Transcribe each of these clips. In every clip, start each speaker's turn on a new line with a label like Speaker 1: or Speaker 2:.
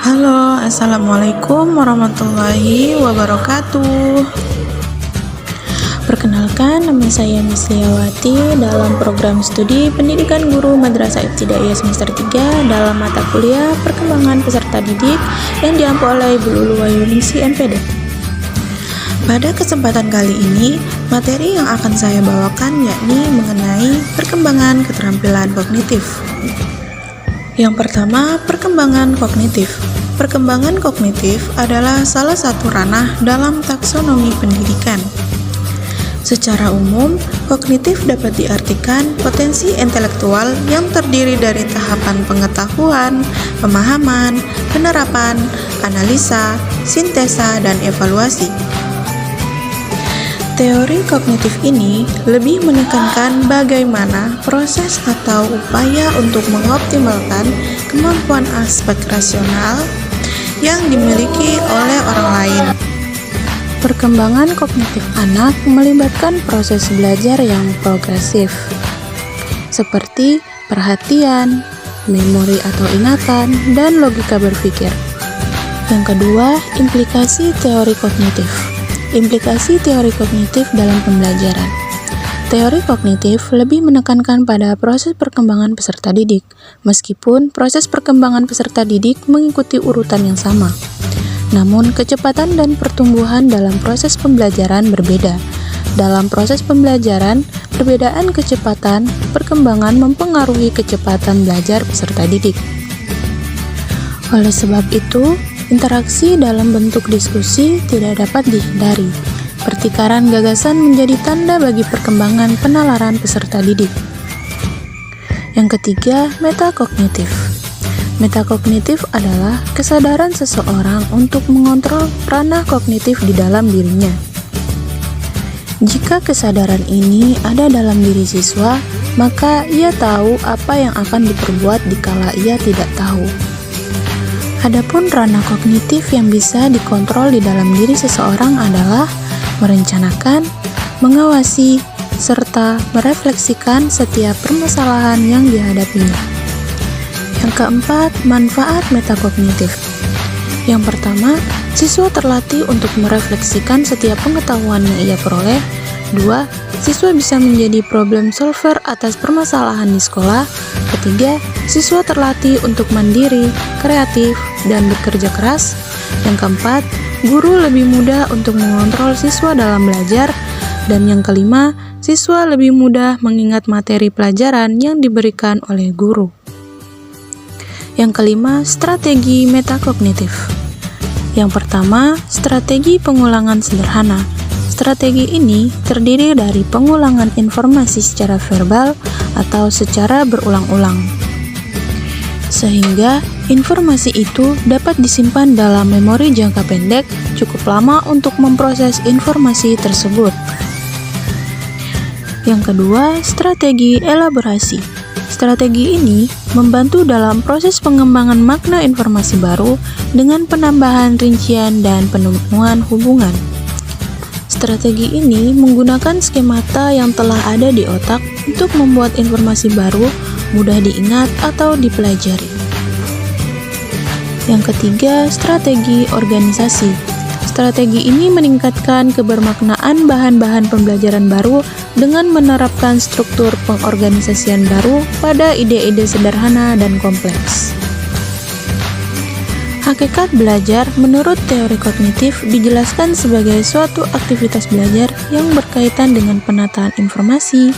Speaker 1: Halo, assalamualaikum warahmatullahi wabarakatuh. Perkenalkan, nama saya Miss Liawati dalam program studi Pendidikan Guru Madrasah Ibtidaiyah semester 3 dalam mata kuliah Perkembangan Peserta Didik yang diampu oleh Bu Lulu Wayuningsi MPD. Pada kesempatan kali ini, materi yang akan saya bawakan yakni mengenai perkembangan keterampilan kognitif. Yang pertama, perkembangan kognitif. Perkembangan kognitif adalah salah satu ranah dalam taksonomi pendidikan. Secara umum, kognitif dapat diartikan potensi intelektual yang terdiri dari tahapan pengetahuan, pemahaman, penerapan, analisa, sintesa, dan evaluasi. Teori kognitif ini lebih menekankan bagaimana proses atau upaya untuk mengoptimalkan kemampuan aspek rasional yang dimiliki oleh orang lain. Perkembangan kognitif anak melibatkan proses belajar yang progresif, seperti perhatian, memori atau ingatan, dan logika berpikir. Yang kedua, implikasi teori kognitif. Implikasi teori kognitif dalam pembelajaran. Teori kognitif lebih menekankan pada proses perkembangan peserta didik, meskipun proses perkembangan peserta didik mengikuti urutan yang sama. Namun, kecepatan dan pertumbuhan dalam proses pembelajaran berbeda. Dalam proses pembelajaran, perbedaan kecepatan perkembangan mempengaruhi kecepatan belajar peserta didik. Oleh sebab itu, interaksi dalam bentuk diskusi tidak dapat dihindari. Pertikaran gagasan menjadi tanda bagi perkembangan penalaran peserta didik. Yang ketiga, metakognitif. Metakognitif adalah kesadaran seseorang untuk mengontrol ranah kognitif di dalam dirinya. Jika kesadaran ini ada dalam diri siswa, maka ia tahu apa yang akan diperbuat dikala ia tidak tahu. Adapun ranah kognitif yang bisa dikontrol di dalam diri seseorang adalah merencanakan, mengawasi, serta merefleksikan setiap permasalahan yang dihadapinya. Yang keempat, manfaat metakognitif. Yang pertama, siswa terlatih untuk merefleksikan setiap pengetahuan yang ia peroleh. 2. Siswa bisa menjadi problem solver atas permasalahan di sekolah. Ketiga, siswa terlatih untuk mandiri, kreatif, dan bekerja keras. Yang keempat, guru lebih mudah untuk mengontrol siswa dalam belajar. Dan yang kelima, siswa lebih mudah mengingat materi pelajaran yang diberikan oleh guru. Yang kelima, strategi metakognitif. Yang pertama, strategi pengulangan sederhana. Strategi ini terdiri dari pengulangan informasi secara verbal atau secara berulang-ulang, sehingga informasi itu dapat disimpan dalam memori jangka pendek cukup lama untuk memproses informasi tersebut. Yang kedua, strategi elaborasi. Strategi ini membantu dalam proses pengembangan makna informasi baru dengan penambahan rincian dan penemuan hubungan. Strategi ini menggunakan skemata yang telah ada di otak untuk membuat informasi baru mudah diingat atau dipelajari. Yang ketiga, strategi organisasi. Strategi ini meningkatkan kebermaknaan bahan-bahan pembelajaran baru dengan menerapkan struktur pengorganisasian baru pada ide-ide sederhana dan kompleks. Hakikat belajar menurut teori kognitif dijelaskan sebagai suatu aktivitas belajar yang berkaitan dengan penataan informasi,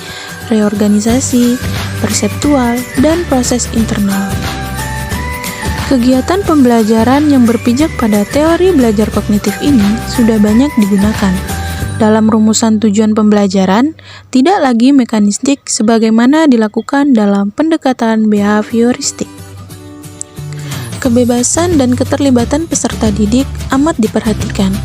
Speaker 1: reorganisasi, perseptual, dan proses internal. Kegiatan pembelajaran yang berpijak pada teori belajar kognitif ini sudah banyak digunakan. Dalam rumusan tujuan pembelajaran, tidak lagi mekanistik sebagaimana dilakukan dalam pendekatan behavioristik. Kebebasan dan keterlibatan peserta didik amat diperhatikan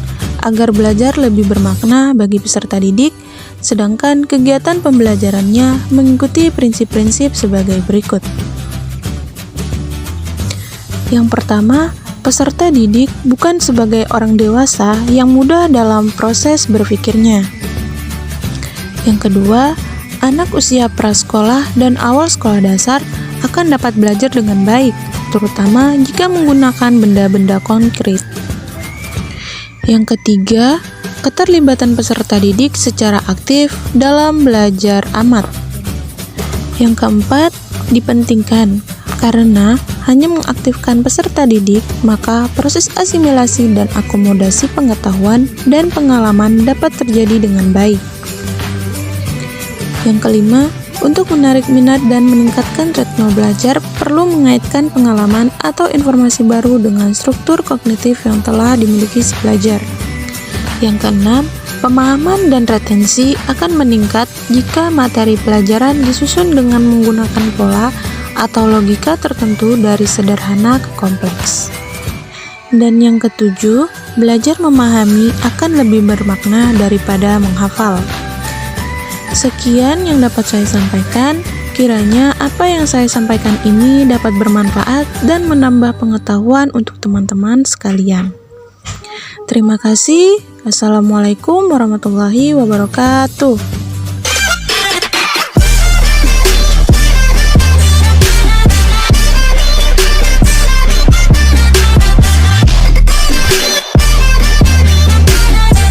Speaker 1: agar belajar lebih bermakna bagi peserta didik, sedangkan kegiatan pembelajarannya mengikuti prinsip-prinsip sebagai berikut. Yang pertama, peserta didik bukan sebagai orang dewasa yang mudah dalam proses berpikirnya. Yang kedua, anak usia prasekolah dan awal sekolah dasar akan dapat belajar dengan baik. terutama jika menggunakan benda-benda konkret. Yang ketiga, keterlibatan peserta didik secara aktif dalam belajar amat. Yang keempat, dipentingkan karena hanya mengaktifkan peserta didik, maka proses asimilasi dan akomodasi pengetahuan dan pengalaman dapat terjadi dengan baik. Yang kelima, untuk menarik minat dan meningkatkan ritme belajar, perlu mengaitkan pengalaman atau informasi baru dengan struktur kognitif yang telah dimiliki si pelajar. Yang keenam, pemahaman dan retensi akan meningkat jika materi pelajaran disusun dengan menggunakan pola atau logika tertentu dari sederhana ke kompleks. Dan yang ketujuh, belajar memahami akan lebih bermakna daripada menghafal. Sekian yang dapat saya sampaikan. Kiranya apa yang saya sampaikan ini dapat bermanfaat dan menambah pengetahuan untuk teman-teman sekalian. Terima kasih. Assalamualaikum warahmatullahi wabarakatuh.